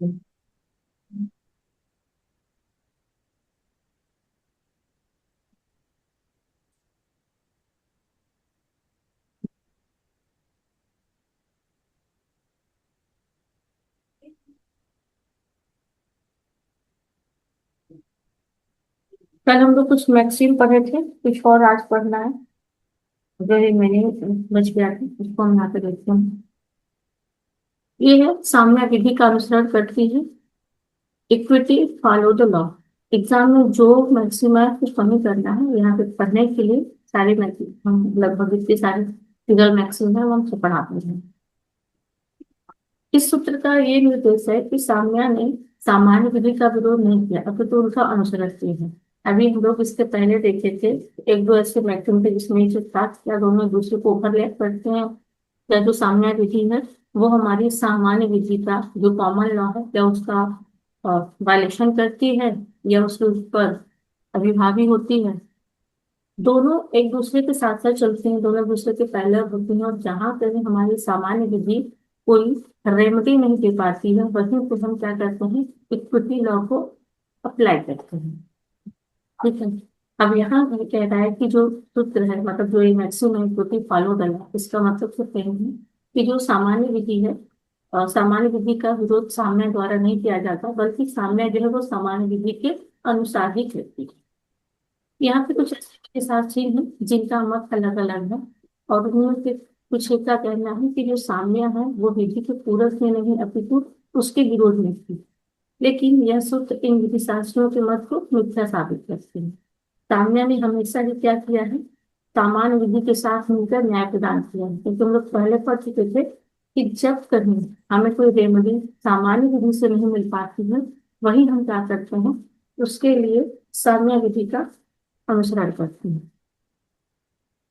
कल हम लोग कुछ मैक्सिम पढ़े थे, कुछ और आज पढ़ना है। जो ये मैंने बच गया था उसको हम यहाँ पे देखते हैं। ये है, साम्य विधि का अनुसरण करती है। Equity follow the law. Exam में जो मैक्सिम है उसको हमें करना है। यहाँ पे पढ़ने के लिए सारे मैक्सिम, हम लगभग इतने सारे फिगर मैक्सिम है वो हमसे पढ़ाते हैं। इस सूत्र का ये निर्देश है कि साम्या ने सामान्य विधि का विरोध नहीं किया, अपितु उनका अनुसरण किया है। अभी हम लोग इसके पहले देखे थे एक दो ऐसे मैक्सिम थे जिसमें जो था या दोनों एक दूसरे को ओवरलैप करते हैं। या जो साम्या विधि है वो हमारी सामान्य विधि का जो कॉमन लॉ है या उसका वायलेशन करती है या उसके ऊपर अभिभावी होती है। दोनों एक दूसरे के साथ साथ चलते हैं, दोनों एक दूसरे के पैरेलल होते हैं, और जहां कहीं हमारी सामान्य विधि कोई रेमेडी नहीं दे पाती है वहीं पे हम क्या करते हैं, इक्विटी लॉ को अप्लाई करते हैं। ठीक है। अब यहाँ ये कह रहा है कि जो सूत्र है, मतलब जो ये मैक्सिमम इक्विटी फॉलो करना, इसका मतलब सिर्फ यही है कि जो सामान्य विधि है, सामान्य विधि का विरोध साम्य द्वारा नहीं किया जाता, बल्कि साम्य जो है वो सामान्य विधि के अनुसार ही करती है। यहाँ पे कुछ ऐसे साक्षी हैं जिनका मत अलग अलग है, और उनमें से कुछ का कहना है कि जो साम्य है वो विधि के पूरक में नहीं अपितु उसके विरोध में थी। लेकिन यह सूत्र इन विधि शास्त्रियों के मत को मिथ्या साबित करते हैं। साम्य ने हमेशा ही क्या किया है, सामान्य विधि के साथ मिलकर न्याय प्रदान किया है। क्योंकि हम लोग पहले पढ़ चुके थे कि जब कहीं हमें कोई रेमेडी सामान्य विधि से नहीं मिल पाती है, वही हम क्या करते हैं, उसके लिए साम्य विधि का अनुसरण करती है।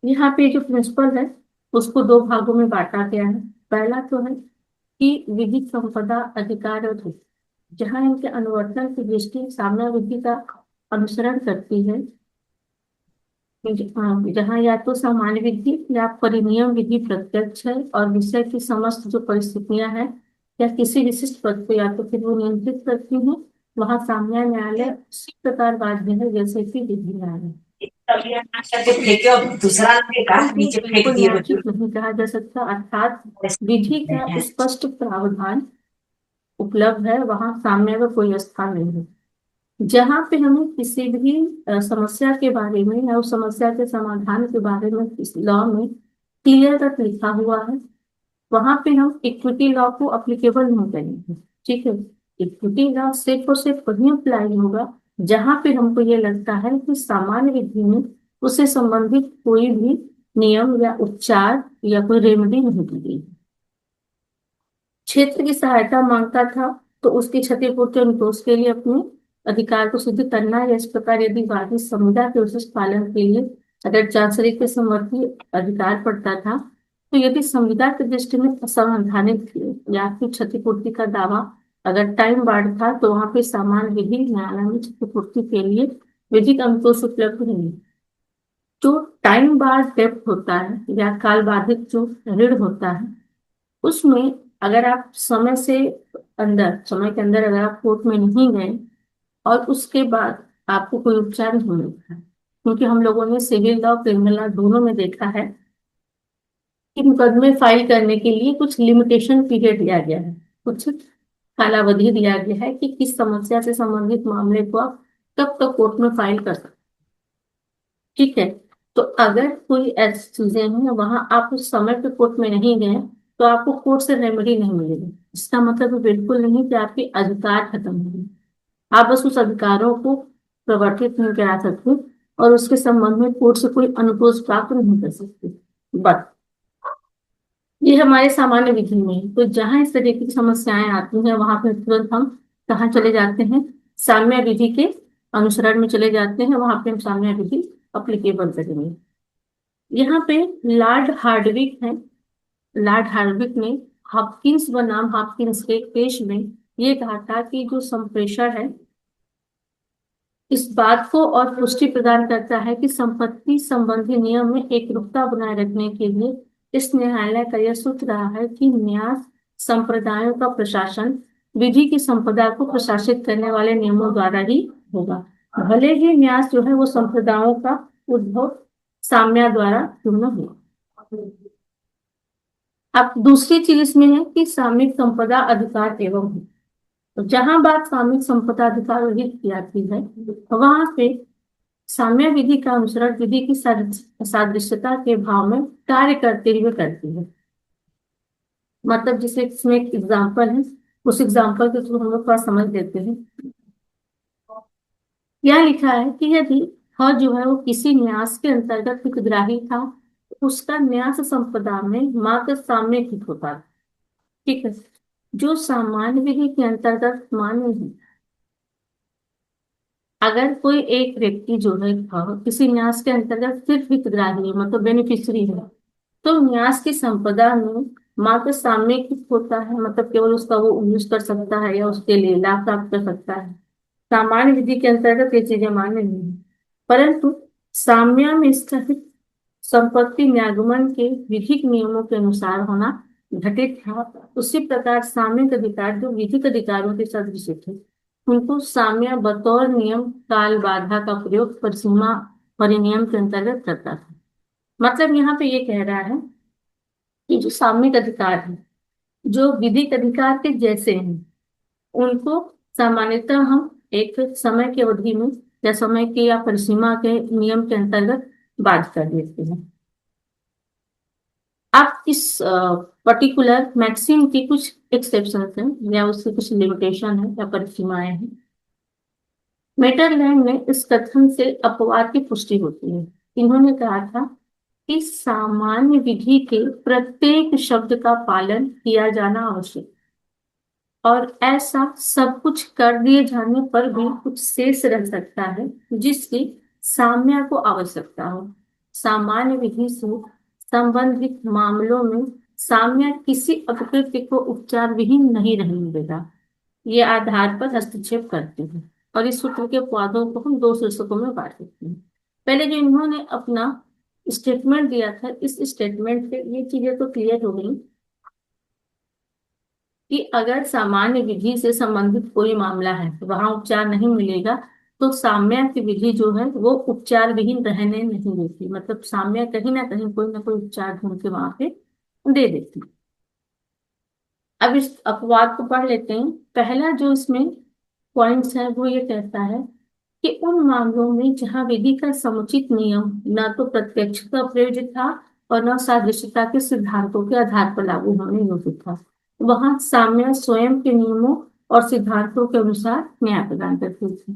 यहाँ पे जो प्रिंसिपल है उसको दो भागों में बांटा गया है। पहला तो है कि विधि संपदा अधिकार और हित। जहाँ इनके अनुवर्तन की दृष्टि साम्य विधि का अनुसरण करती है, जहाँ या तो सामान्य विधि या परिनियम विधि प्रत्यक्ष है और विषय की समस्त जो परिस्थितियां हैं या किसी विशिष्ट पद को या तो फिर वो नियंत्रित करती हैं, वहाँ साम्य न्यायालय उसी प्रकार बाध्य है जैसे कि विधि न्यायालय। तभी यहाँ करके फेंके और दूसरा फेंका नीचे फेंक बिल्कुल दिए बच्चों। न्यायिक नहीं कहा जा सकता, अर्थात विधि का स्पष्ट प्रावधान उपलब्ध है, वहां साम्य का कोई स्थान नहीं है। जहां पे हमें किसी भी समस्या के बारे में या उस समस्या के समाधान के बारे में इस लॉ में क्लियर कट लिखा हुआ है, वहां पे हम इक्विटी लॉ को अप्लीकेबल नहीं करेंगे। ठीक है। इक्विटी लॉ सिर्फ और सिर्फ वही अप्लाई होगा जहां पे हमको ये लगता है कि सामान्य विधि में उससे संबंधित कोई भी नियम या उपचार या कोई रेमेडी नहीं दी गई। क्षेत्र की सहायता मांगता था तो उसकी क्षतिपूर्ति अनुतोष के लिए अपने अधिकार को सिद्ध करना, या इस प्रकार यदि वादी संविदा के उचित पालन के लिए अगर चांसरी के समर्थी अधिकार पड़ता था, तो यदि संविदा की दृष्टि में असंवैधानिक या फिर क्षतिपूर्ति का दावा अगर टाइम बार्ड था, तो वहां पे सामान्य विधि न्यायालय में क्षतिपूर्ति के लिए विधिक अनुतोष उपलब्ध नहीं। जो टाइम बार्ड डेप्थ होता है या काल बाधित जो ऋण होता है, उसमें अगर आप समय के अंदर अगर आप कोर्ट में नहीं गए और उसके बाद आपको कोई उपचार नहीं मिलता है, क्योंकि हम लोगों ने सिविल लॉ क्रिमिनल लॉ दोनों में देखा है कि मुकदमे फाइल करने के लिए कुछ लिमिटेशन पीरियड दिया गया है, कुछ कालावधि दिया गया है कि किस समस्या से संबंधित मामले को आप कब तक कोर्ट में फाइल कर सकते। ठीक है। तो अगर कोई ऐसी चीजें हैं वहां आप उस समय पे कोर्ट में नहीं गए, तो आपको कोर्ट से रेमेडी नहीं मिलेगी। इसका मतलब ये बिल्कुल नहीं कि आपके अधिकार खत्म हो गए। आप बस उस अधिकारों को प्रवर्तित नहीं करा सकते और उसके संबंध में कोर्ट से कोई अनुरोध प्राप्त नहीं कर सकते। बट ये हमारे सामान्य विधि में है। तो जहां इस तरीके की समस्याएं आती हैं वहां पर तुरंत हम कहाँ चले जाते हैं, साम्य विधि के अनुसरण में चले जाते हैं, वहां पे हम साम्य विधि अप्लीकेबल करेंगे। यहाँ पे लॉर्ड हार्डविक है। लॉर्ड हार्डविक ने हॉपकिंस बनाम हॉपकिंस के केस में ये कहा था कि जो संप्रेषण है इस बात को और पुष्टि प्रदान करता है कि संपत्ति संबंधी नियम में एकरूपता बनाए रखने के लिए इस न्यायालय का यह सूत्र रहा है कि न्यास संप्रदायों का प्रशासन विधि की संपदा को प्रशासित करने वाले नियमों द्वारा ही होगा। भले ही न्यास जो है वो संप्रदायों का उद्भव साम्या द्वारा क्यों न हो। अब दूसरी चीज इसमें है कि सामयिक संपदा अधिकार एवं है। तो जहां बात सामयिक संपदा अधिकार विहित की आती है वहां पे साम्य विधि का अनुसरण विधि की सादृश्यता के भाव में कार्य करते हुए करती है। मतलब जैसे इसमें एक एग्जाम्पल है, उस एग्जाम्पल के थ्रू हम लोग थोड़ा समझ लेते हैं। यह लिखा है कि यदि ह जो है वो किसी न्यास के अंतर्गत हितग्राही था तो उसका न्यास संपदा में मात्र साम्य हित होता है। ठीक है, जो सामान्य विधि के अंतर्गत मान्य है। अगर कोई एक व्यक्ति जो है किसी न्यास के अंतर्गत सिर्फ हितग्राही है, मतलब बेनिफिशियरी है, तो न्यास की संपदा में मात्र सामयिक होता है, मतलब केवल उसका वो यूज कर सकता है या उसके लिए लाभ प्राप्त कर सकता है। सामान्य विधि के अंतर्गत ये चीजें मान्य नहीं है। परंतु साम्य में स्थित संपत्ति न्यागमन के विधिक नियमों के अनुसार होना घटित था। उसी प्रकार साम्यिक अधिकार जो विधिक अधिकारों के सदृश थे उनको साम्य बतौर नियम काल बाधा का प्रयोग परिसीमा परिनियम के अंतर्गत करता था। मतलब यहाँ पे ये कह रहा है कि जो सामयिक अधिकार है जो विधिक अधिकार के जैसे हैं उनको सामान्यतः हम एक समय की अवधि में या समय के या परिसीमा के नियम के अंतर्गत बात कर देते हैं। आप इस पर्टिकुलर मैक्सिम की कुछ एक्सेप्शन हैं या उसकी कुछ लिमिटेशन है या परिसीमाएं हैं। मेटरलैंड में इस कथन से अपवाद की पुष्टि होती है। इन्होंने कहा था कि सामान्य विधि के प्रत्येक शब्द का पालन किया जाना आवश्यक और ऐसा सब कुछ कर दिए जाने पर भी कुछ शेष रह सकता है जिसकी साम्य को आवश्यकता हो। सामान्य विधि से संबंधित मामलों में साम्य किसी अपकृत्य को उपचार विहीन नहीं रहने देगा। ये आधार पर हस्तक्षेप करते हैं और इस सूत्र के पौधों को हम दो शीर्षकों में बांट सकते हैं। पहले जो इन्होंने अपना स्टेटमेंट दिया था इस स्टेटमेंट से ये चीजें तो क्लियर हो गई कि अगर सामान्य विधि से संबंधित कोई मामला है तो वहां उपचार नहीं मिलेगा तो साम्य की विधि जो है वो उपचार विहीन रहने नहीं देती। मतलब साम्य कहीं ना कोई उपचार ढूंढ के वहां पे दे देती। अब इस अपवाद को पढ़ लेते हैं। पहला जो इसमें पॉइंट्स है वो ये कहता है कि उन मामलों में जहां विधि का समुचित नियम न तो प्रत्यक्षता प्रयोज्य था और न सादृश्यता के सिद्धांतों के आधार पर लागू होने योग्य था वहां साम्य स्वयं के नियमों और सिद्धांतों के अनुसार न्याय प्रदान करती थी।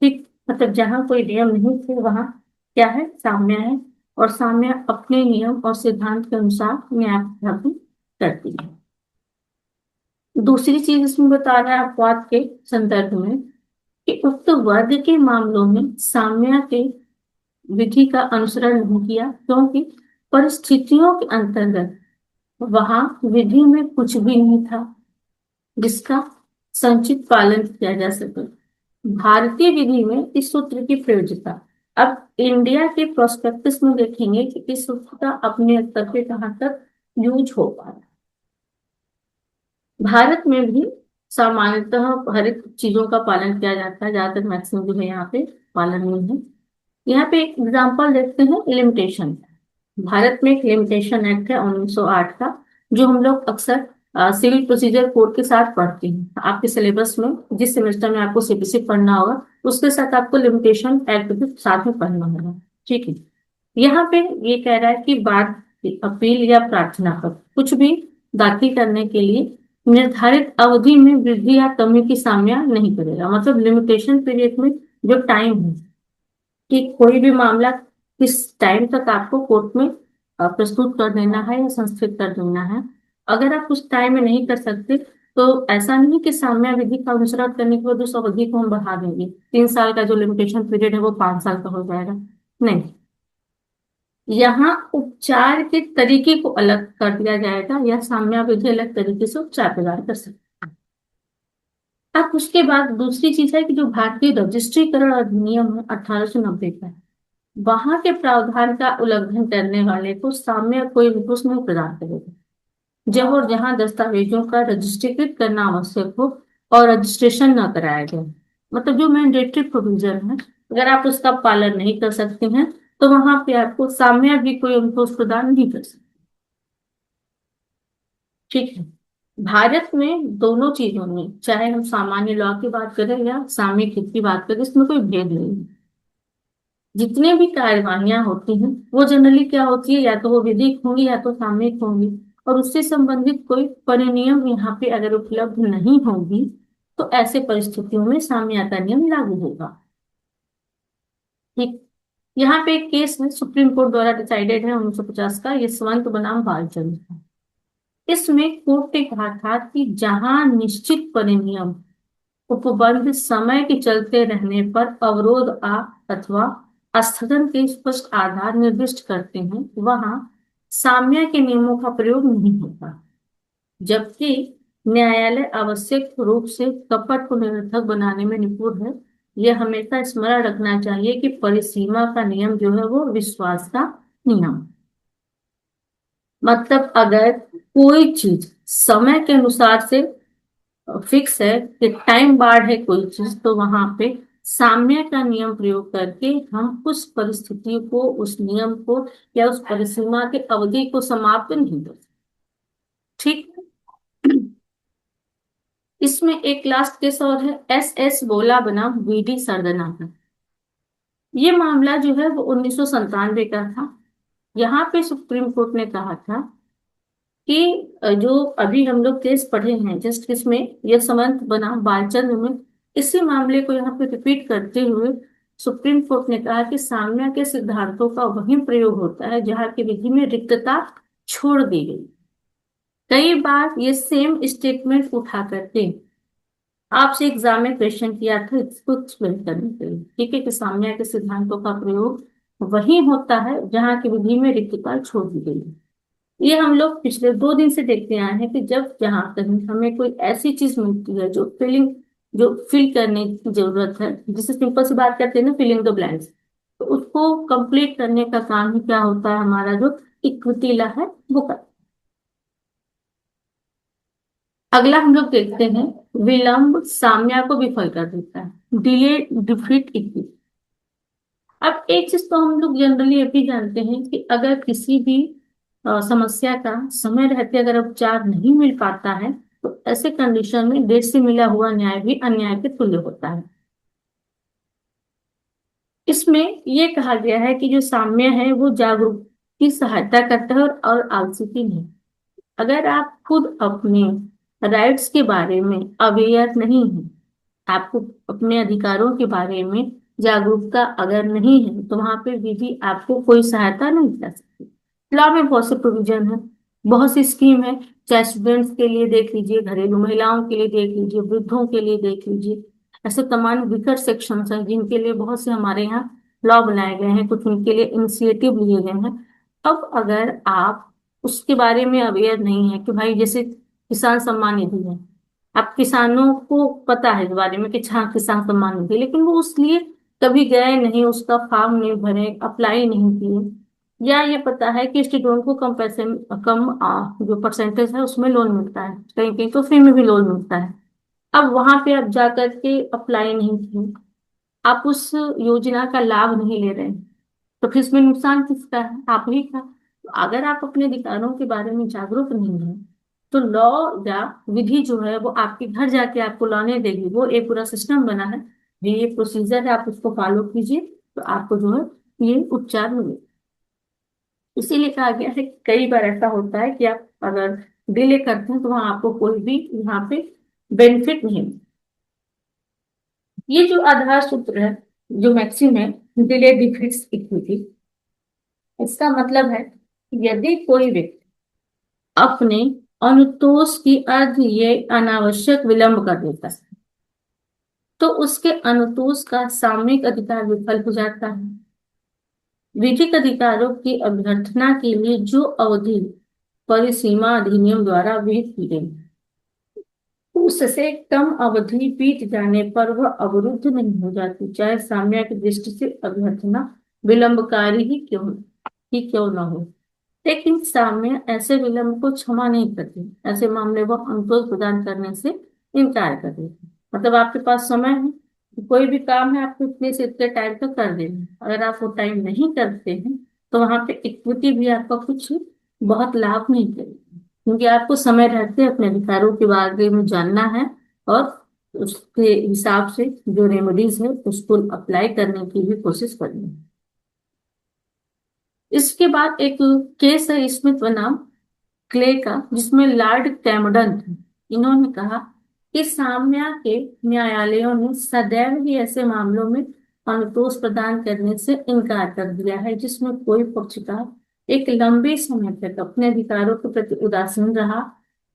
ठीक, मतलब जहां कोई नियम नहीं थे वहां क्या है, साम्य है और साम्य अपने नियम और सिद्धांत के अनुसार न्याय प्रदान करती है। दूसरी चीज इसमें बता रहा है अपवाद के संदर्भ में कि उक्त वर्ग के मामलों में साम्य के विधि का अनुसरण नहीं किया क्योंकि परिस्थितियों के अंतर्गत वहां विधि में कुछ भी नहीं था जिसका संचित पालन किया जा सके। भारतीय विधि में इस सूत्र की प्रयोज्यता अब इंडिया के प्रोस्पेक्टस में देखेंगे कि इस सूत्र का अपने स्तर पे कहाँ तक यूज हो पा रहा है। भारत में भी सामान्यतः हर एक चीजों का पालन किया जाता है, ज्यादातर मैक्सिमम जो है यहाँ पे पालन नहीं है। यहाँ पे एक एग्जाम्पल देखते हैं लिमिटेशन। भारत में एक लिमिटेशन एक्ट है 1908 का जो हम लोग अक्सर सिविल प्रोसीजर कोड के साथ पढ़ते हैं। आपके सिलेबस में जिस सेमेस्टर में आपको सीपीसी पढ़ना होगा उसके साथ आपको लिमिटेशन एक्ट भी साथ में पढ़ना होगा। ठीक है, यहाँ पे ये कह रहा है कि बाद अपील या प्रार्थना पर कुछ भी दाखिल करने के लिए निर्धारित अवधि में वृद्धि या कमी की सामना नहीं करेगा। मतलब लिमिटेशन पीरियड में जो टाइम है कि कोई भी मामला किस टाइम तक आपको कोर्ट में प्रस्तुत कर देना है या संस्थित कर देना है, अगर आप उस टाइम में नहीं कर सकते तो ऐसा नहीं कि साम्य विधि का अनुसरण करने के बाद उस अवधि को हम बढ़ा देंगे, 3 साल का जो लिमिटेशन पीरियड है वो 5 साल का हो जाएगा। नहीं, यहाँ उपचार के तरीके को अलग कर दिया जाएगा या साम्य विधि अलग तरीके से उपचार प्रदान कर सकते हैं। अब उसके बाद दूसरी चीज है कि जो भारतीय रजिस्ट्रीकरण अधिनियम है 1890 का, वहां के प्रावधान का उल्लंघन करने वाले को साम्य कोई रिपोर्ट नहीं प्रदान करेगा। जब और जहां दस्तावेजों का रजिस्ट्रीकृत करना आवश्यक हो और रजिस्ट्रेशन ना कराया जाए, मतलब जो मैंडेटरी प्रोविजन है, अगर आप उसका पालन नहीं कर सकते हैं तो वहां पे आपको साम्य भी कोई अनुतोष प्रदान नहीं कर सकते। ठीक है। भारत में दोनों चीजों में, चाहे हम सामान्य लॉ की बात करें या सामयिक हित की बात करें, इसमें कोई भेद नहीं है। जितने भी कार्यवाहियां होती हैं वो जनरली क्या होती है, या तो वो विधिक होंगी या तो सामयिक होंगी, और उससे संबंधित कोई परिनियम यहाँ पे अगर उपलब्ध नहीं होगी तो ऐसे परिस्थितियों में साम्यता नियम लागू होगा। ठीक। यहाँ पे एक केस है, सुप्रीम कोर्ट द्वारा डिसाइडेड है 1950 का, यशवंत बनाम बालचंद्र का। इसमें कोर्ट ने कहा था कि जहां निश्चित परिनियम उपबंध समय के चलते रहने पर अवरोध अथवा स्थगन के स्पष्ट आधार निर्दिष्ट करते हैं, वहां साम्य के नियमों का प्रयोग नहीं होता। जबकि न्यायालय आवश्यक रूप से कपट को निरर्थक बनाने में निपुण है। यह हमेशा स्मरण रखना चाहिए कि परिसीमा का नियम जो है वो विश्वास का नियम, मतलब अगर कोई चीज समय के अनुसार से फिक्स है कि टाइम बार्ड है कोई चीज, तो वहां पे साम्य का नियम प्रयोग करके हम उस परिस्थिति को, उस नियम को या उस परिसीमा के अवधि को समाप्त नहीं कर सकते। ठीक है। इसमें एक लास्ट केस और है, एस एस बोला बनाम वीडी सरदना का। ये मामला जो है वो 1997 का था। यहाँ पे सुप्रीम कोर्ट ने कहा था कि जो अभी हम लोग केस पढ़े हैं जस्ट किसमें, यशवंत बनाम बालचंद्र में, इसी मामले को यहाँ पे रिपीट करते हुए सुप्रीम कोर्ट ने कहा कि साम्य के सिद्धांतों का वही प्रयोग होता है जहाँ की विधि में रिक्तता छोड़ दी गई। कई बार ये सेम स्टेटमेंट उठा करके आपसे एग्जाम में क्वेश्चन किया था इसको एक्सप्लेन करने के लिए। ठीक है, कि साम्य के सिद्धांतों का प्रयोग वही होता है जहाँ की विधि में रिक्तता छोड़ दी गई है। ये हम लोग पिछले 2 दिन से देखते आए हैं कि जब जहां कहीं हमें कोई ऐसी चीज मिलती है जो फिल करने की जरूरत है, जिसे सिंपल सी बात करते हैं ना, फिलिंग द ब्लैंक्स, तो उसको कंप्लीट करने का काम ही क्या होता है, हमारा जो इक्विटीला है वो कर। अगला हम लोग देखते हैं, विलंब साम्य को विफल कर देता है, डिले डिफीट इक्विटी। अब एक चीज तो हम लोग जनरली ये भी जानते हैं कि अगर किसी भी समस्या का समय रहते अगर उपचार नहीं मिल पाता है तो ऐसे कंडीशन में देर से मिला हुआ न्याय भी अन्याय के तुल्य होता है। इसमें ये कहा गया है कि जो साम्य है वो जागरूक की सहायता करता है और आलसी की नहीं। अगर आप खुद अपने राइट्स के बारे में अवेयर नहीं है, आपको अपने अधिकारों के बारे में जागरूकता अगर नहीं है, तो वहां पे विधि आपको कोई सहायता नहीं कर सकती। लॉ में बहुत से प्रोविजन है, बहुत सी स्कीम है, चाहे स्टूडेंट्स के लिए देख लीजिए, घरेलू महिलाओं के लिए देख लीजिए, वृद्धों के लिए देख लीजिए, ऐसे तमाम विकट सेक्शंस हैं जिनके लिए बहुत से हमारे यहाँ लॉ बनाए गए हैं, कुछ उनके लिए इनिशिएटिव लिए गए हैं। अब अगर आप उसके बारे में अवेयर नहीं है कि भाई जैसे किसान सम्मान निधि है, आप किसानों को पता है इस बारे में कि हाँ किसान सम्मान निधि, लेकिन वो उस लिए कभी गए नहीं, उसका फॉर्म नहीं भरे, अप्लाई नहीं किए, या ये पता है कि स्टूडेंट को कम पैसे कम जो परसेंटेज है उसमें लोन मिलता है, कहीं कहीं तो फ्री में भी लोन मिलता है। अब वहां पे आप जा करके अप्लाई नहीं किए, आप उस योजना का लाभ नहीं ले रहे हैं, तो फिर इसमें नुकसान किसका है, आप ही का। तो अगर आप अपने अधिकारों के बारे में जागरूक नहीं है तो लॉ या विधि जो है वो आपके घर जाके आपको लाने देगी। वो एक पूरा सिस्टम बना है, ये प्रोसीजर है, आप उसको फॉलो कीजिए तो आपको जो है ये उपचार मिले। इसीलिए कहा गया है कि कई बार ऐसा होता है कि आप अगर डिले करते हैं तो वहां आपको कोई भी यहाँ पे बेनिफिट नहीं मिलता। ये जो आधार सूत्र है, जो मैक्सिम है, डिले डिफिट्स इक्विटी, इसका मतलब है कि यदि कोई व्यक्ति अपने अनुतोष की अर्ध ये अनावश्यक विलंब कर देता है तो उसके अनुतोष का सामयिक अधिकार विफल हो जाता है। विधिक अधिकारों की अभ्यर्थना के लिए जो अवधि परिसीमा अधिनियम द्वारा विहित की गई है, उससे कम अवधि बीत जाने पर वह अवरुद्ध नहीं हो जाती, चाहे साम्य की दृष्टि से अभ्यर्थना विलंबकारी ही क्यों न हो। लेकिन साम्य ऐसे विलंब को क्षमा नहीं करती, ऐसे मामले वह अनुरोध प्रदान करने से इनकार कर देते हैं। मतलब आपके पास समय है, कोई भी काम है आपको इतने से इतने टाइम तक कर देना है। अगर आप वो टाइम नहीं करते हैं तो वहां पे इक्विटी भी आपका कुछ बहुत लाभ नहीं करेगी, क्योंकि आपको समय रहते अपने अधिकारों के बारे में जानना है और उसके हिसाब से जो रेमेडीज है उसको अप्लाई करने की भी कोशिश करनी है। इसके बाद एक केस है स्मिथ बनाम क्ले का, जिसमें लॉर्ड कैमडन थे। इन्होंने कहा कि साम्या के न्यायालयों ने सदैव ही ऐसे मामलों में अनुतोष प्रदान करने से इनकार कर दिया है जिसमें कोई पक्षकार एक लंबे समय तक अपने अधिकारों के प्रति उदासीन रहा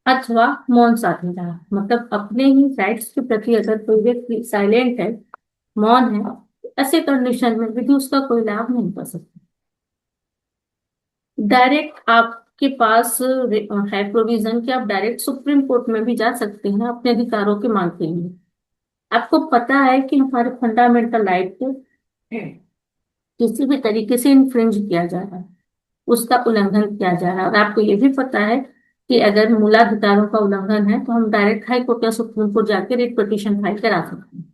अथवा मौन साधे रहा। मतलब अपने ही राइट्स के प्रति अगर कोई व्यक्ति साइलेंट है, मौन है, तो ऐसे कंडीशन में विधि उसका कोई लाभ नहीं पा सकती। डायरेक्ट आपके पास है प्रोविजन कि आप डायरेक्ट सुप्रीम कोर्ट में भी जा सकते हैं अपने अधिकारों की मांग के लिए। आपको पता है कि हमारे फंडामेंटल राइट को किसी भी तरीके से इन्फ्रिंज किया जा रहा है, उसका उल्लंघन किया जा रहा है, और आपको ये भी पता है कि अगर मूलाधिकारों का उल्लंघन है तो हम डायरेक्ट हाई कोर्ट या सुप्रीम कोर्ट जाके रिट पिटीशन फाइल करा सकते हैं।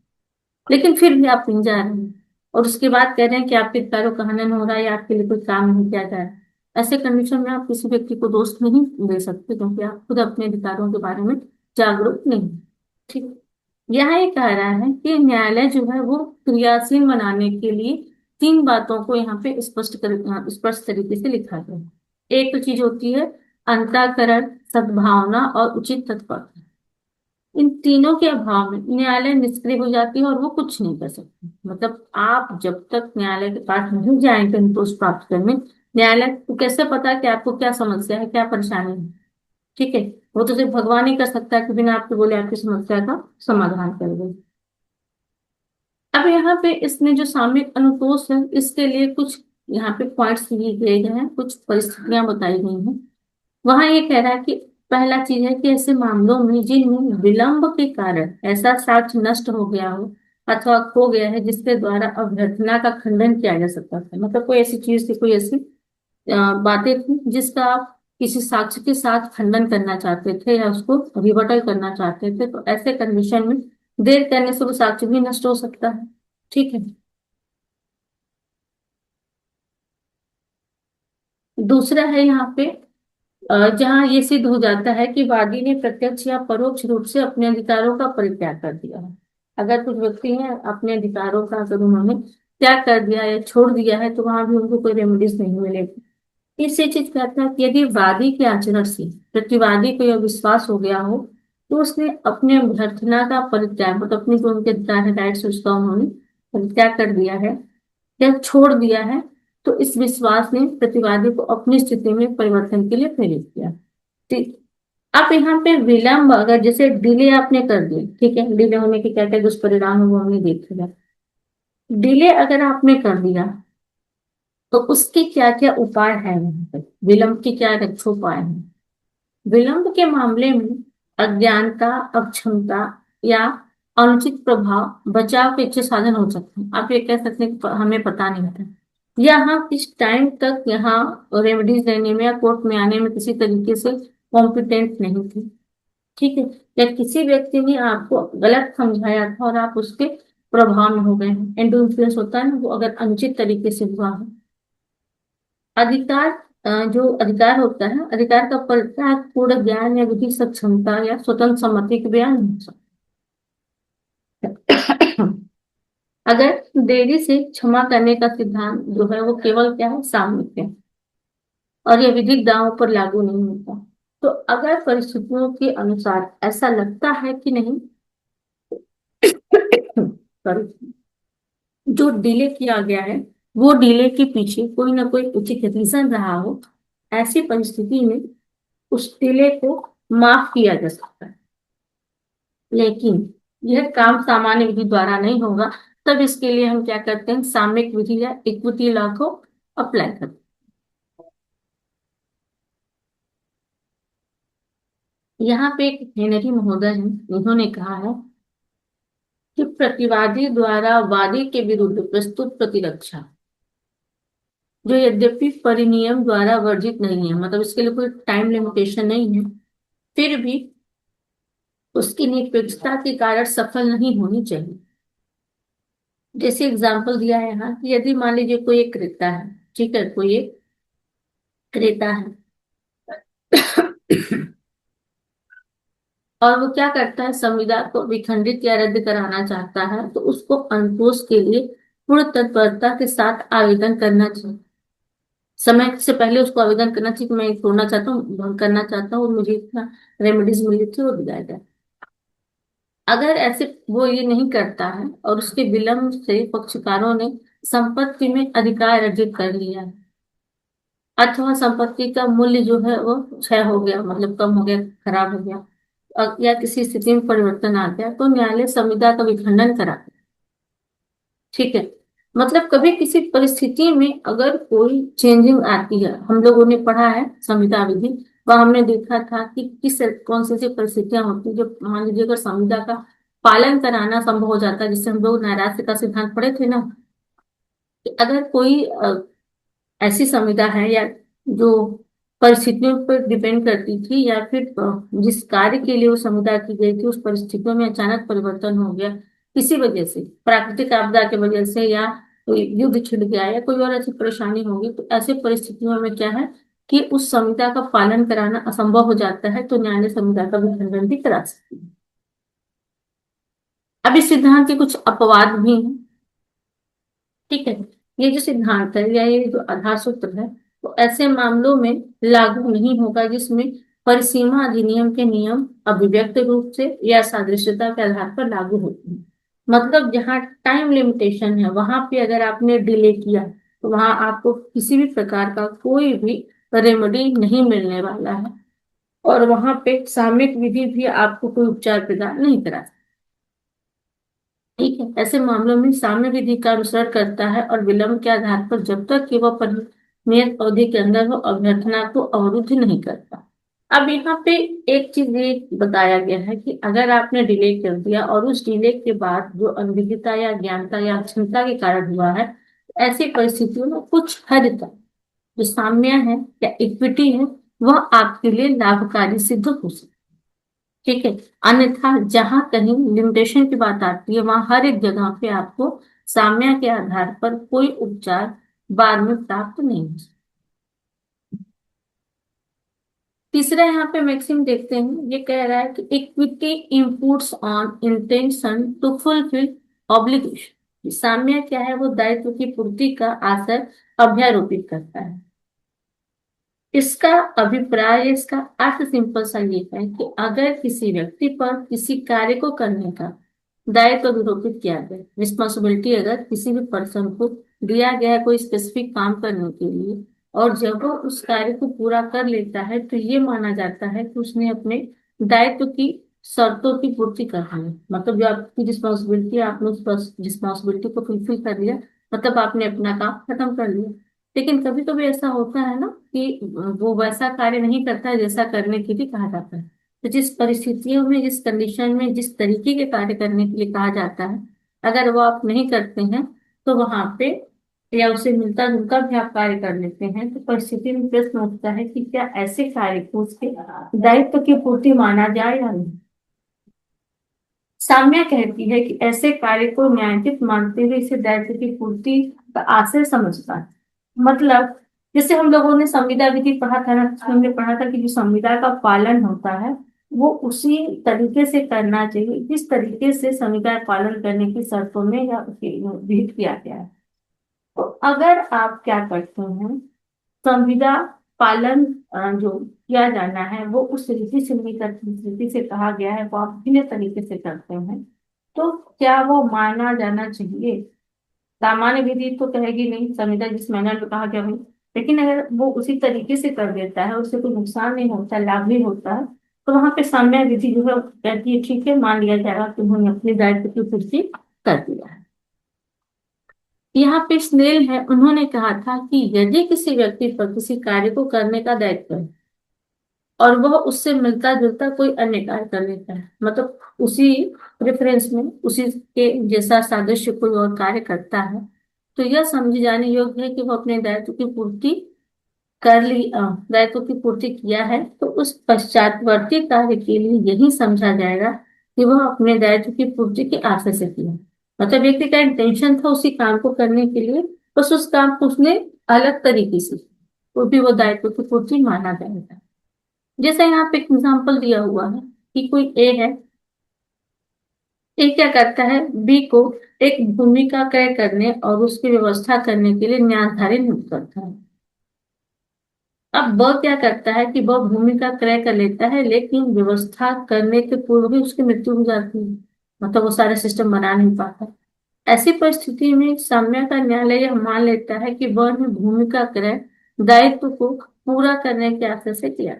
लेकिन फिर भी आप नहीं जा रहे हैं और उसके बाद कह रहे हैं कि आपके अधिकारों का हनन हो रहा है या आपके लिए कोई काम नहीं किया जा रहा है। ऐसे कंडीशन में आप किसी व्यक्ति को दोष नहीं दे सकते, क्योंकि आप खुद अपने अधिकारों के बारे में जागरूक नहीं हैं। ठीक। यहाँ ये कह रहा है कि न्यायालय जो है वो क्रियाशील बनाने के लिए तीन बातों को यहाँ पे स्पष्ट तरीके से लिखा गया है। एक तो चीज होती है अंतःकरण, सद्भावना और उचित तत्परता। इन तीनों के अभाव में न्यायालय निष्क्रिय हो जाती है और वो कुछ नहीं कर सकती। मतलब आप जब तक न्यायालय के पास नहीं जाएंगे संतोष प्राप्त करने, न्यायालय को कैसे पता कि आपको क्या समस्या है, क्या परेशानी है। ठीक है। वो तो सिर्फ भगवान ही कर सकता है कि बिना आपके बोले आपकी समस्या का समाधान कर दे। अब यहाँ पे इसने जो सामयिक अनुतोष है इसके लिए कुछ यहाँ पे पॉइंट्स दिए गए हैं, कुछ परिस्थितियां बताई गई हैं। वहां ये कह रहा है कि पहला चीज है कि ऐसे मामलों में जिनमें विलंब के कारण ऐसा साक्ष्य नष्ट हो गया हो अथवा खो गया है जिसके द्वारा अभ्यर्थना का खंडन किया जा सकता था। मतलब कोई ऐसी चीज थी, कोई ऐसी बातें थी जिसका आप किसी साक्ष्य के साथ खंडन करना चाहते थे या उसको रिबटल करना चाहते थे, तो ऐसे कंडीशन में देर करने से वो साक्ष्य भी नष्ट हो सकता है। ठीक है। दूसरा है यहाँ पे जहाँ ये सिद्ध हो जाता है कि वादी ने प्रत्यक्ष या परोक्ष रूप से अपने अधिकारों का परित्याग कर दिया है। अगर कुछ व्यक्ति हैं अपने अधिकारों का अगर उन्होंने त्याग कर दिया या छोड़ दिया है तो वहां भी उनको कोई रेमेडीज नहीं मिलेगी। इससे चीज कहता है कि यदि वादी के आचरण से प्रतिवादी को यह विश्वास हो गया हो तो उसने अपने अभ्यर्थना का परित्याग, मतलब अपनी जो उनके अधिकार है, राइट्स, उसका उन्होंने परित्याग कर दिया है या छोड़ दिया है, तो इस विश्वास ने प्रतिवादी को अपनी स्थिति में परिवर्तन के लिए प्रेरित किया। ठीक। अब यहाँ पे विलंब, अगर जैसे डिले आपने कर दिया, ठीक है, डिले होने के क्या क्या दुष्परिणाम है वो हमने देख लिया। डिले अगर आपने कर दिया तो उसके क्या क्या उपाय है वहां पे, विलंब के क्या रक्षोपाय उपाय हैं। विलंब के मामले में अज्ञानता, अक्षमता या अनुचित प्रभाव बचाव के अच्छे साधन हो सकते हैं। आप ये कह सकते हैं कि हमें पता नहीं था या हम इस टाइम तक यहाँ रेमेडीज लेने में या कोर्ट में आने में किसी तरीके से कॉम्पिटेंट नहीं थे। ठीक है। या किसी व्यक्ति ने आपको गलत समझाया था और आप उसके प्रभाव में हो गए हैं, एंडो इन्फ्लुएंस होता है ना, वो अगर अनुचित तरीके से हुआ है। अधिकार, जो अधिकार होता है, अधिकार का परित्याग पूर्ण ज्ञान या विधि सक्षमता या स्वतंत्र सम्मति के बयान नहीं हो सकता। अगर देरी से क्षमा करने का सिद्धांत जो है वो केवल क्या है, सामयिक है और यह विधिक दावों पर लागू नहीं होता। तो अगर परिस्थितियों के अनुसार ऐसा लगता है कि नहीं, सॉरी, जो डिले किया गया है वो डिले के पीछे कोई ना कोई उचित रीजन रहा हो, ऐसी परिस्थिति में उस डिले को माफ किया जा सकता है। लेकिन यह काम सामान्य विधि द्वारा नहीं होगा। तब इसके लिए हम क्या करते हैं, सामयिक विधि या इक्विटी लॉ को अप्लाई करते हैं। यहाँ पे एक हेनरी महोदय हैं, उन्होंने कहा है कि प्रतिवादी द्वारा वादी के विरुद्ध प्रस्तुत प्रतिरक्षा, जो यद्यपि परिनियम द्वारा वर्जित नहीं है, मतलब इसके लिए कोई टाइम लिमिटेशन नहीं है, फिर भी उसकी निरपेक्षता के कारण सफल नहीं होनी चाहिए। जैसे एग्जाम्पल दिया है यहाँ कि यदि मान लीजिए कोई एक क्रेता है, ठीक है, कोई एक क्रेता है और वो क्या करता है, संविदा को विखंडित या रद्द कराना चाहता है, तो उसको अनुतोष के लिए पूर्ण तत्परता के साथ आवेदन करना चाहिए। समय से पहले उसको आवेदन करना चाहिए कि मैं तोड़ना चाहता हूँ, भंग करना चाहता हूँ, और मुझे इतना रेमेडीज मिली थी वो दिलाया जाए। अगर ऐसे वो ये नहीं करता है और उसके विलंब से पक्षकारों ने संपत्ति में अधिकार अर्जित कर लिया है, अथवा संपत्ति का मूल्य जो है वो क्षय हो गया, मतलब कम हो गया, खराब हो गया, या किसी स्थिति में परिवर्तन आ गया, तो न्यायालय संविदा का विखंडन करा। ठीक है, मतलब कभी किसी परिस्थिति में अगर कोई चेंजिंग आती है, हम लोगों ने पढ़ा है संविदा विधि, वह हमने देखा था कि किस कौन सी ऐसी परिस्थितियां होती है जो मान लीजिए अगर संविदा का पालन कराना संभव हो जाता है, जिससे हम लोग नैराश्य का सिद्धांत पढ़े थे ना, कि अगर कोई ऐसी संविदा है या जो परिस्थितियों पर डिपेंड करती थी, या फिर जिस कार्य के लिए वो संविदा की गई थी उस परिस्थितियों में अचानक परिवर्तन हो गया किसी वजह से, प्राकृतिक आपदा की वजह से, या कोई युद्ध छिड़ गया या कोई और ऐसी परेशानी होगी, तो ऐसे परिस्थितियों में क्या है कि उस संविदा का पालन कराना असंभव हो जाता है, तो न्यायालय संविदा का विखंडन भी करा सकती है। अब इस सिद्धांत के कुछ अपवाद भी हैं। ठीक है, ये जो सिद्धांत है या ये जो आधार सूत्र है, तो ऐसे मामलों में लागू नहीं होगा जिसमें परिसीमा अधिनियम के नियम अभिव्यक्त रूप से या सादृश्यता के आधार पर लागू होते हैं। मतलब जहाँ टाइम लिमिटेशन है वहां पे अगर आपने डिले किया तो वहां आपको किसी भी प्रकार का कोई भी रेमेडी नहीं मिलने वाला है, और वहां पे सामयिक विधि भी आपको कोई उपचार प्रदान नहीं करा। ठीक है, ऐसे मामलों में साम्य विधि का अनुसरण करता है और विलंब के आधार पर जब तक कि वह नियत अवधि के अंदर वो अभ्यर्थना को अवरुद्ध नहीं करता। अब यहाँ पे एक चीज ये बताया गया है कि अगर आपने डिले कर दिया और उस डिले के बाद जो अनभिज्ञता या ज्ञानता या क्षमता के कारण हुआ है, ऐसी परिस्थितियों में कुछ हद तक जो साम्य है या इक्विटी है वह आपके लिए लाभकारी सिद्ध हो सकती है। ठीक है, अन्यथा जहां कहीं लिमिटेशन की बात आती है वहां हर एक जगह पे आपको साम्य के आधार पर कोई उपचार बाद में प्राप्त नहीं हो सकता। तीसरा यहाँ पे मैक्सिम देखते हैं, ये कह रहा है कि equity inputs on intention to fulfil obligation. साम्य क्या है, वो दायित्व की पूर्ति का आशय अभ्यारोपित करता है। इसका अभिप्राय, इसका अर्थ सिंपल सा ये है कि अगर किसी व्यक्ति पर किसी कार्य को करने का दायित्व निरूपित किया गया, रिस्पॉन्सिबिलिटी अगर किसी भी पर्सन को दिया गया है कोई स्पेसिफिक काम करने के लिए, और जब वो उस कार्य को पूरा कर लेता है तो ये माना जाता है कि उसने अपने दायित्व की शर्तों की पूर्ति कर ली है। मतलब जो आपकी रिस्पॉन्सिबिलिटी है आपने उस रिस्पॉन्सिबिलिटी को फुलफिल कर लिया, मतलब आपने अपना काम खत्म कर लिया। लेकिन कभी कभी ऐसा होता है ना कि वो वैसा कार्य नहीं करता है जैसा करने के लिए कहा जाता है। तो जिस परिस्थितियों में, जिस कंडीशन में, जिस तरीके के कार्य करने के लिए कहा जाता है, अगर वो आप नहीं करते हैं तो वहां पे, या उससे मिलता जुलता भी आप कार्य कर लेते हैं, तो परिस्थिति में प्रश्न उठता है कि क्या ऐसे कार्य को उसके दायित्व की पूर्ति माना जाए या नहीं। साम्या कहती है कि ऐसे कार्य को न्यायोचित मानते हुए इसे दायित्व की पूर्ति का आशय समझता है। मतलब जैसे हम लोगों ने संविदा विधि पढ़ा था ना, उसमें हमने पढ़ा था कि जो संविदा का पालन होता है वो उसी तरीके से करना चाहिए जिस तरीके से संविदा पालन करने की शर्तों में या उसके विहित किया गया है। तो अगर आप क्या करते हैं, संविदा पालन जो किया जाना है वो उस रीति से नहीं करते, जिस रीति से कहा गया है वो आप भिन्न तरीके से करते हैं, तो क्या वो माना जाना चाहिए। सामान्य विधि तो कहेगी नहीं, संविदा जिस मैनर में कहा गया वही, लेकिन अगर वो उसी तरीके से कर देता है, उससे कोई नुकसान नहीं होता, लाभ भी होता है, तो वहां पे साम्य विधि जो है कहती है ठीक है, मान लिया जाएगा कि उन्होंने अपने दायित्व की पूर्ति कर दिया है। यहाँ पे स्नेल है, उन्होंने कहा था कि यदि किसी व्यक्ति पर किसी कार्य को करने का दायित्व है और वह उससे मिलता जुलता कोई अन्य कार्य कर लेता है, मतलब उसी प्रेफरेंस में उसी के जैसा सादृश्य कोई और कार्य करता है, तो यह समझे जाने योग्य है कि वह अपने दायित्व की पूर्ति कर ली, दायित्व की पूर्ति किया है, तो उस पश्चातवर्ती कार्य के लिए यही समझा जाएगा कि वह अपने दायित्व की पूर्ति की आशा से किया। मतलब व्यक्ति का इंटेंशन था उसी काम को करने के लिए, बस उस काम को उसने अलग तरीके से किया, तो भी वो दायित्व की पूर्ति माना जाएगा। जैसे यहाँ पे एक एग्जाम्पल दिया हुआ है कि कोई ए है, ए क्या करता है बी को एक भूमि का क्रय करने और उसकी व्यवस्था करने के लिए न्यासधारी नियुक्त करता है। अब ब क्या करता है कि वह भूमि का क्रय कर लेता है, लेकिन व्यवस्था करने के पूर्व ही उसकी मृत्यु हो जाती है, मतलब वो सारा सिस्टम बना नहीं पाता। ऐसी परिस्थिति में साम्य का न्यायालय यह मान लेता है कि वह ने भूमि का क्रय दायित्व को पूरा करने के आशय से किया,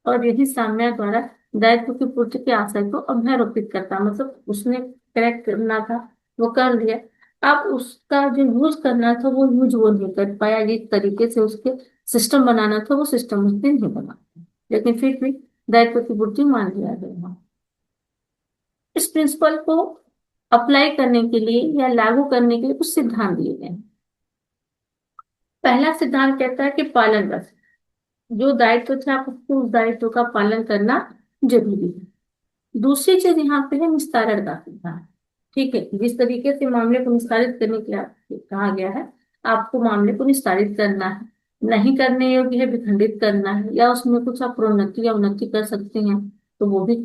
और यही साम्य द्वारा दायित्व की पूर्ति के आशय को अभ्यारोपित करता, मतलब उसने क्रय करना था वो कर लिया, अब उसका जो यूज करना था वो यूज वो नहीं कर पाया, जिस तरीके से उसके सिस्टम बनाना था वो सिस्टम उसने नहीं बना, लेकिन फिर भी दायित्व की पूर्ति मान लिया गया। इस प्रिंसिपल को अप्लाई करने के लिए या लागू करने के लिए कुछ सिद्धांत दिए गए हैं। पहला सिद्धांत कहता है कि पालन कर, जो दायित्व थे आपको उस दायित्व का पालन करना जरूरी है। दूसरी चीज यहाँ पे है निस्तारण का सिद्धांत। ठीक है, जिस तरीके से मामले को निस्तारित करने के लिए कहा गया है, आपको मामले को निस्तारित करना है, नहीं करने योग्य है विखंडित करना है, या उसमें कुछ आप प्रोन्नति या उन्नति कर सकते हैं तो वो भी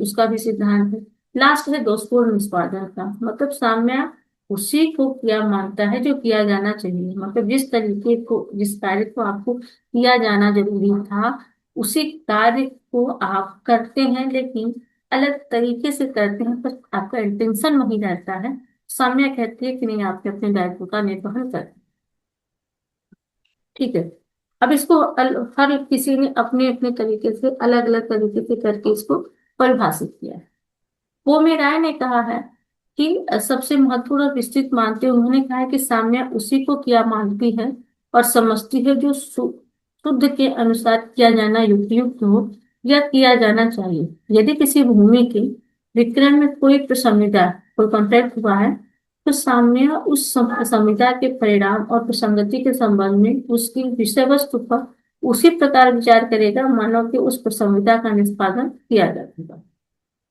उसका भी सिद्धांत है। लास्ट है दोषपूर्ण निष्पादन का, मतलब साम्य उसी को किया मानता है जो किया जाना चाहिए, मतलब जिस तरीके को जिस कार्य को आपको किया जाना जरूरी था उसी कार्य को आप करते हैं, लेकिन अलग तरीके से करते हैं, पर आपका इंटेंशन वही रहता है। साम्या कहती है कि नहीं, आपने अपने दायित्व का निर्वहन कर। ठीक है, अब इसको हर किसी ने अपने अपने तरीके से अलग अलग तरीके से करके इसको परिभाषित किया है। वो राय ने कहा है कि सबसे महत्वपूर्ण और विस्तृत मानते हुए उन्होंने कहा है कि साम्या उसी को किया मानती है और समझती है जो शुद्ध के अनुसार किया जाना युक्तियुक्त हो या किया जाना चाहिए। यदि किसी भूमि के विक्रय में कोई प्रसंविदा कोई कॉन्ट्रैक्ट हुआ है, तो साम्य उस संविदा के परिणाम और प्रसंगति के संबंध में उसकी विषय वस्तु पर उसी प्रकार विचार करेगा मानो कि उस प्रसंविदा का निष्पादन किया जाता है।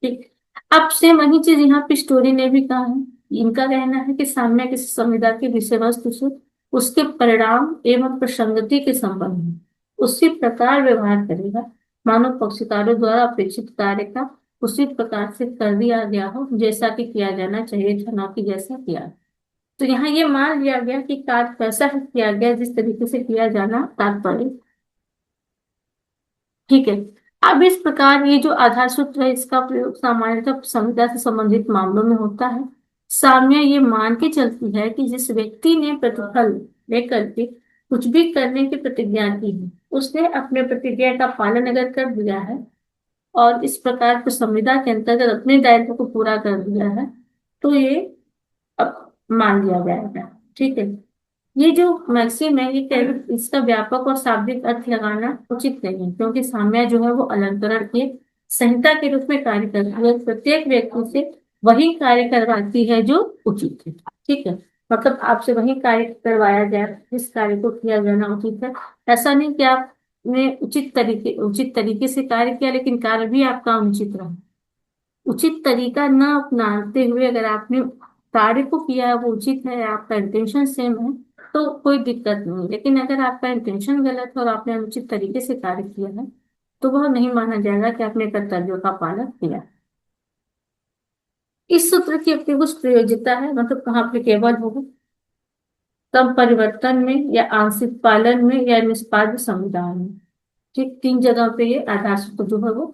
ठीक, अब सेम वही चीज यहाँ पे स्टोरी ने भी कहा है। इनका कहना है कि साम्य किसी संविदा की विषय वस्तु से उसके परिणाम एवं प्रसंगति के संबंध में उसी प्रकार व्यवहार करेगा मानव पक्षकारों द्वारा अपेक्षित कार्य का उसी प्रकार से कर दिया गया हो जैसा कि किया जाना चाहिए था, न कि जैसा किया। तो यहाँ ये मान लिया गया कि कार्य वैसा ही किया गया जिस तरीके से किया जाना तात्पर्य। ठीक है, अब इस प्रकार ये जो आधार सूत्र है इसका प्रयोग सामान्यतः संविदा से संबंधित मामलों में होता है। साम्य ये मान के चलती है कि जिस व्यक्ति ने प्रतिफल लेकर के कुछ भी करने की प्रतिज्ञा की है उसने अपने प्रतिज्ञा का पालन अगर कर दिया है और इस प्रकार की संविदा के अंतर्गत अपने दायित्व को पूरा कर दिया है, तो ये अब मान लिया जाएगा। ठीक है, ये जो मैक्सिम है ये इसका व्यापक और शाब्दिक अर्थ लगाना उचित नहीं है, क्योंकि साम्य जो है वो अलंकरण के संहिता के रूप में कार्य करती है, प्रत्येक व्यक्ति से वही कार्य करवाती है जो उचित है। ठीक है, मतलब आपसे वही कार्य करवाया जाए जिस कार्य को किया जाना उचित है। ऐसा नहीं कि आपने उचित तरीके से कार्य किया लेकिन कार्य भी आपका अनुचित रहा। उचित तरीका न अपनाते हुए अगर आपने कार्य को किया है वो उचित है, आपका इंटेंशन सेम है, तो कोई दिक्कत नहीं। लेकिन अगर आपका इंटेंशन गलत है और आपने अनुचित तरीके से कार्य किया है तो वह नहीं माना जाएगा कि आपने कर्तव्यों का पालन किया। इस सूत्र की अपनी कुछ प्रयोज्यता है, मतलब कहाँ एप्लीकेबल होगा, कम परिवर्तन में या आंशिक पालन में या निष्पाद्य संविधान में। ठीक, तीन जगह पे ये आधार सूत्र जो है वो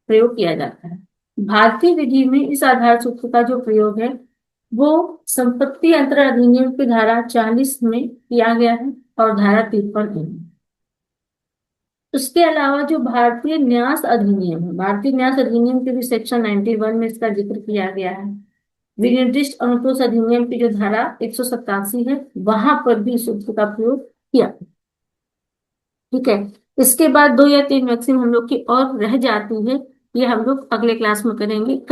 प्रयोग किया जाता है। भारतीय विधि में इस आधार सूत्र का जो प्रयोग है वो संपत्ति अंतरण अधिनियम की धारा 40 में किया गया है और धारा 53 में। उसके अलावा जो भारतीय न्यास अधिनियम है, भारतीय न्यास अधिनियम के भी सेक्शन 91 में इसका जिक्र किया गया है। विनिर्दिष्ट अनुतोष अधिनियम की जो धारा 187 है वहां पर भी इस सूत्र का प्रयोग किया। ठीक है, इसके बाद 2 या 3 मैक्सिम हम लोग की और रह जाती है, ये हम लोग अगले क्लास में करेंगे।